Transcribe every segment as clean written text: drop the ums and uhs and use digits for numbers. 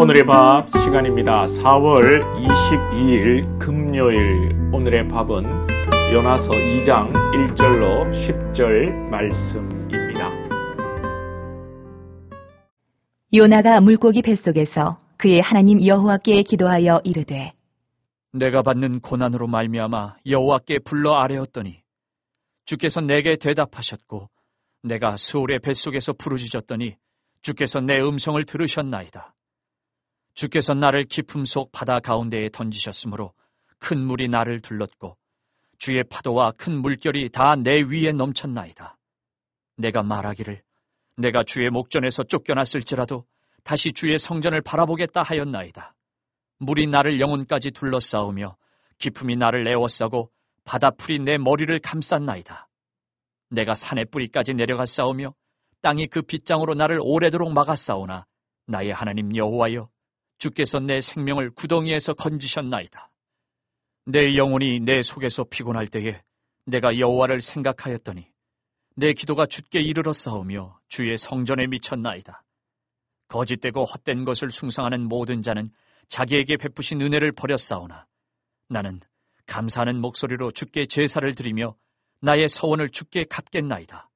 오늘의 밥 시간입니다. 4월 22일 금요일. 오늘의 밥은 요나서 2장 1절로 10절 말씀입니다. 요나가 물고기 뱃속에서 그의 하나님 여호와께 기도하여 이르되 내가 받는 고난으로 말미암아 여호와께 불러 아뢰었더니 주께서 내게 대답하셨고 내가 스올의 뱃속에서 부르짖었더니 주께서 내 음성을 들으셨나이다. 주께서 나를 깊음 속 바다 가운데에 던지셨으므로 큰 물이 나를 둘렀고 주의 파도와 큰 물결이 다 내 위에 넘쳤나이다. 내가 말하기를 내가 주의 목전에서 쫓겨났을지라도 다시 주의 성전을 바라보겠다 하였나이다. 물이 나를 영혼까지 둘러싸우며 깊음이 나를 에워싸고 바다풀이 내 머리를 감쌌나이다. 내가 산의 뿌리까지 내려가 싸우며 땅이 그 빗장으로 나를 오래도록 막았사오나 나의 하나님 여호와여 주께서 내 생명을 구덩이에서 건지셨나이다. 내 영혼이 내 속에서 피곤할 때에 내가 여호와를 생각하였더니 내 기도가 주께 이르렀사오며 주의 성전에 미쳤나이다. 거짓되고 헛된 것을 숭상하는 모든 자는 자기에게 베푸신 은혜를 버렸사오나 나는 감사하는 목소리로 주께 제사를 드리며 나의 서원을 주께 갚겠나이다.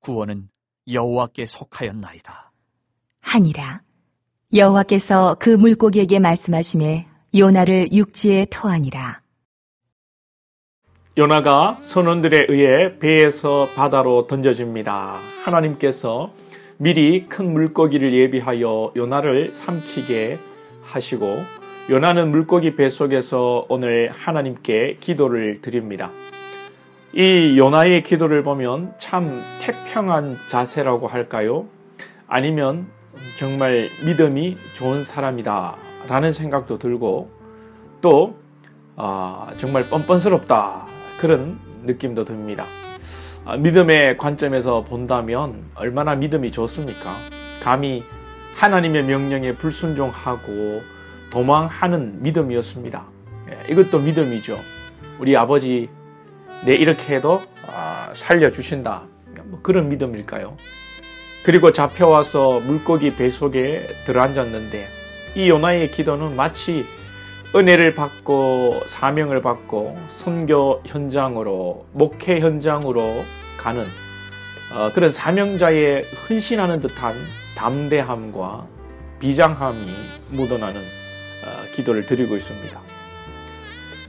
구원은 여호와께 속하였나이다. 하니라. 여호와께서 그 물고기에게 말씀하시매 요나를 육지에 터하니라. 요나가 선원들에 의해 배에서 바다로 던져집니다. 하나님께서 미리 큰 물고기를 예비하여 요나를 삼키게 하시고 요나는 물고기 뱃속에서 오늘 하나님께 기도를 드립니다. 이 요나의 기도를 보면 참 태평한 자세라고 할까요? 아니면 정말 믿음이 좋은 사람이다 라는 생각도 들고 또 정말 뻔뻔스럽다 그런 느낌도 듭니다. 믿음의 관점에서 본다면 얼마나 믿음이 좋습니까? 감히 하나님의 명령에 불순종하고 도망하는 믿음이었습니다. 이것도 믿음이죠. 우리 아버지 내 이렇게 해도 살려주신다, 뭐 그런 믿음일까요? 그리고 잡혀와서 물고기 뱃속에 들어앉았는데 이 요나의 기도는 마치 은혜를 받고 사명을 받고 선교 현장으로 목회 현장으로 가는 그런 사명자의 헌신하는 듯한 담대함과 비장함이 묻어나는 기도를 드리고 있습니다.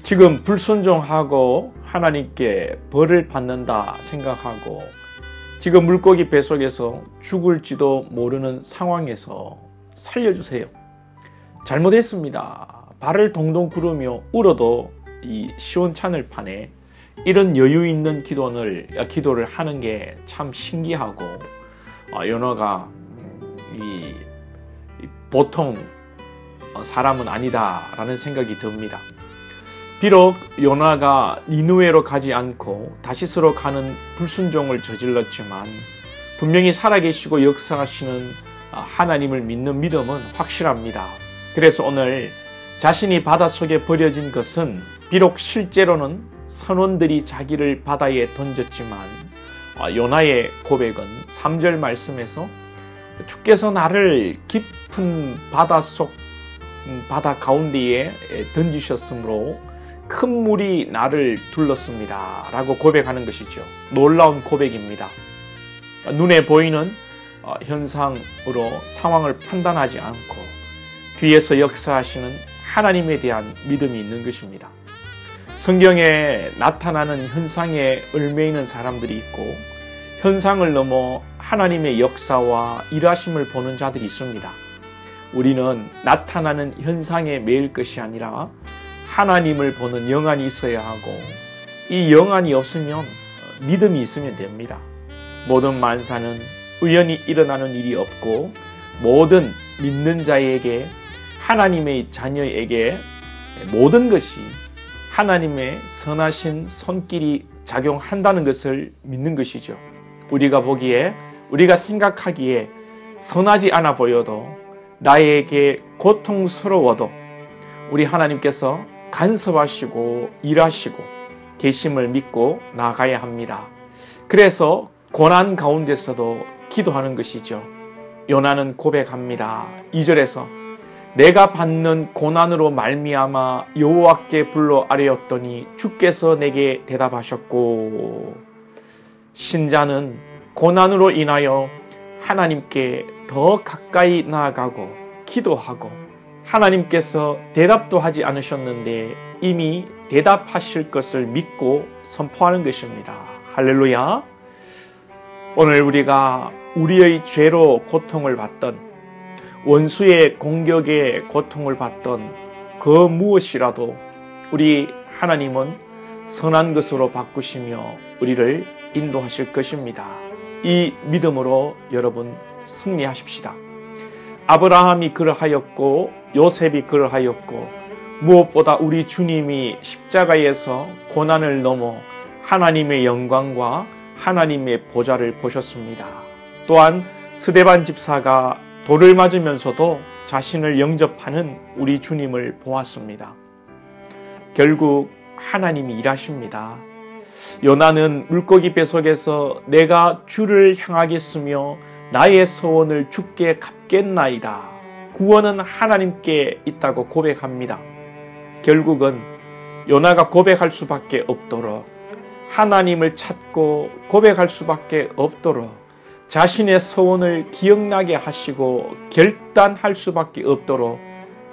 지금 불순종하고 하나님께 벌을 받는다 생각하고 지금 물고기 뱃속에서 죽을지도 모르는 상황에서 살려주세요. 잘못했습니다. 발을 동동 구르며 울어도 이 시원찮을 판에 이런 여유 있는 기도를 하는 게 참 신기하고 요나가 보통 사람은 아니다라는 생각이 듭니다. 비록 요나가 니느웨로 가지 않고 다시스로 가는 불순종을 저질렀지만 분명히 살아계시고 역사하시는 하나님을 믿는 믿음은 확실합니다. 그래서 오늘 자신이 바닷속에 버려진 것은 비록 실제로는 선원들이 자기를 바다에 던졌지만 요나의 고백은 3절 말씀에서 주께서 나를 깊은 바다 가운데에 던지셨으므로 큰 물이 나를 둘렀습니다 라고 고백하는 것이죠. 놀라운 고백입니다. 눈에 보이는 현상으로 상황을 판단하지 않고 뒤에서 역사하시는 하나님에 대한 믿음이 있는 것입니다. 성경에 나타나는 현상에 얽매이는 사람들이 있고 현상을 넘어 하나님의 역사와 일하심을 보는 자들이 있습니다. 우리는 나타나는 현상에 매일 것이 아니라 하나님을 보는 영안이 있어야 하고 이 영안이 없으면 믿음이 있으면 됩니다. 모든 만사는 우연히 일어나는 일이 없고 모든 믿는 자에게 하나님의 자녀에게 모든 것이 하나님의 선하신 손길이 작용한다는 것을 믿는 것이죠. 우리가 보기에 우리가 생각하기에 선하지 않아 보여도 나에게 고통스러워도 우리 하나님께서 간섭하시고 일하시고 계심을 믿고 나아가야 합니다. 그래서 고난 가운데서도 기도하는 것이죠. 요나는 고백합니다. 2절에서 내가 받는 고난으로 말미암아 여호와께 불러 아뢰었더니 주께서 내게 대답하셨고. 신자는 고난으로 인하여 하나님께 더 가까이 나아가고 기도하고 하나님께서 대답도 하지 않으셨는데 이미 대답하실 것을 믿고 선포하는 것입니다. 할렐루야. 오늘 우리가 우리의 죄로 고통을 받던, 원수의 공격에 고통을 받던 그 무엇이라도 우리 하나님은 선한 것으로 바꾸시며 우리를 인도하실 것입니다. 이 믿음으로 여러분 승리하십시다. 아브라함이 그러하였고 요셉이 그러하였고 무엇보다 우리 주님이 십자가에서 고난을 넘어 하나님의 영광과 하나님의 보좌를 보셨습니다. 또한 스데반 집사가 돌을 맞으면서도 자신을 영접하는 우리 주님을 보았습니다. 결국 하나님이 일하십니다. 요나는 물고기 뱃속에서 내가 주를 향하겠으며 나의 소원을 주께 갚겠나이다. 구원은 하나님께 있다고 고백합니다. 결국은 요나가 고백할 수밖에 없도록, 하나님을 찾고 고백할 수밖에 없도록, 자신의 소원을 기억나게 하시고 결단할 수밖에 없도록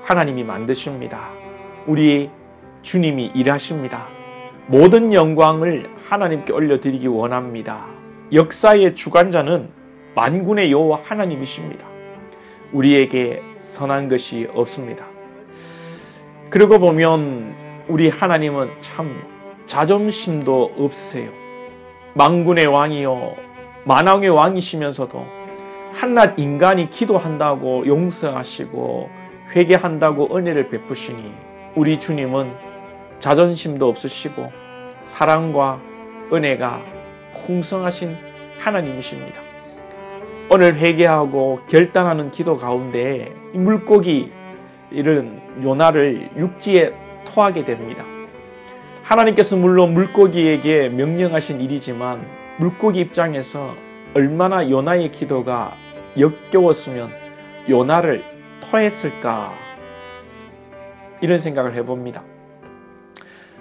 하나님이 만드십니다. 우리 주님이 일하십니다. 모든 영광을 하나님께 올려드리기 원합니다. 역사의 주관자는 만군의 여호와 하나님이십니다. 우리에게 선한 것이 없습니다. 그러고 보면 우리 하나님은 참 자존심도 없으세요. 만군의 왕이요 만왕의 왕이시면서도 한낱 인간이 기도한다고 용서하시고 회개한다고 은혜를 베푸시니 우리 주님은 자존심도 없으시고 사랑과 은혜가 풍성하신 하나님이십니다. 오늘 회개하고 결단하는 기도 가운데 이 물고기 이런 요나를 육지에 토하게 됩니다. 하나님께서 물론 물고기에게 명령하신 일이지만 물고기 입장에서 얼마나 요나의 기도가 역겨웠으면 요나를 토했을까, 이런 생각을 해봅니다.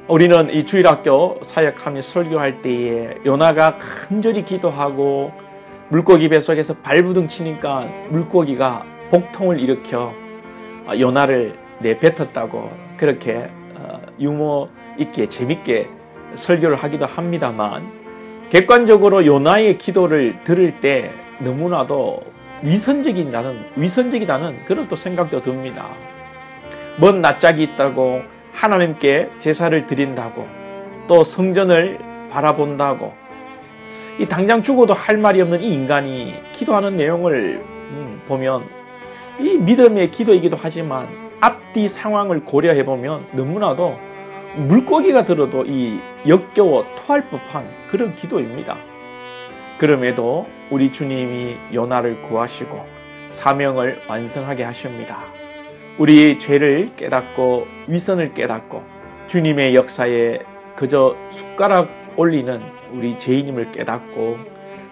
우리는 이 주일학교 사역하며 설교할 때에 요나가 간절히 기도하고 물고기 뱃속에서 발부둥 치니까 물고기가 복통을 일으켜 요나를 내뱉었다고 그렇게 유머 있게 재밌게 설교를 하기도 합니다만, 객관적으로 요나의 기도를 들을 때 너무나도 위선적이다는 그런 또 생각도 듭니다. 먼 낯짝이 있다고 하나님께 제사를 드린다고 또 성전을 바라본다고 이 당장 죽어도 할 말이 없는 이 인간이 기도하는 내용을 보면 이 믿음의 기도이기도 하지만 앞뒤 상황을 고려해보면 너무나도 물고기가 들어도 이 역겨워 토할 법한 그런 기도입니다. 그럼에도 우리 주님이 요나를 구하시고 사명을 완성하게 하십니다. 우리의 죄를 깨닫고 위선을 깨닫고 주님의 역사에 그저 숟가락 올리는 우리 죄인임을 깨닫고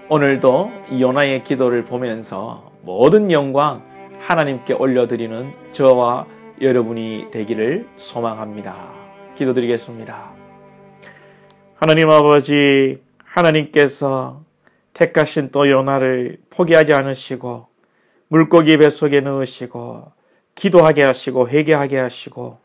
오늘도 이 요나의 기도를 보면서 모든 영광 하나님께 올려드리는 저와 여러분이 되기를 소망합니다. 기도드리겠습니다. 하나님 아버지, 하나님께서 택하신 또 요나를 포기하지 않으시고 물고기 뱃속에 넣으시고 기도하게 하시고 회개하게 하시고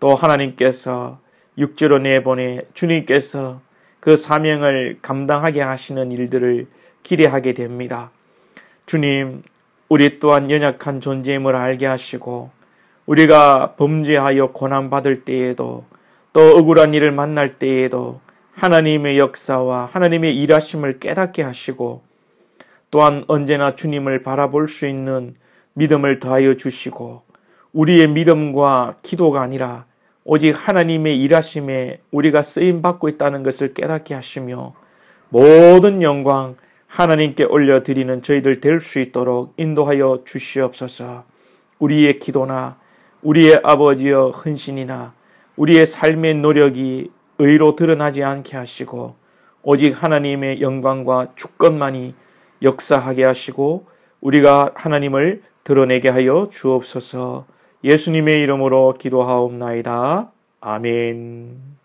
또 하나님께서 육지로 내보내 주님께서 그 사명을 감당하게 하시는 일들을 기대하게 됩니다. 주님, 우리 또한 연약한 존재임을 알게 하시고 우리가 범죄하여 고난받을 때에도 또 억울한 일을 만날 때에도 하나님의 역사와 하나님의 일하심을 깨닫게 하시고 또한 언제나 주님을 바라볼 수 있는 믿음을 더하여 주시고 우리의 믿음과 기도가 아니라 오직 하나님의 일하심에 우리가 쓰임받고 있다는 것을 깨닫게 하시며 모든 영광 하나님께 올려드리는 저희들 될 수 있도록 인도하여 주시옵소서. 우리의 기도나 우리의 아버지여 헌신이나 우리의 삶의 노력이 의로 드러나지 않게 하시고 오직 하나님의 영광과 주권만이 역사하게 하시고 우리가 하나님을 드러내게 하여 주옵소서. 예수님의 이름으로 기도하옵나이다. 아멘.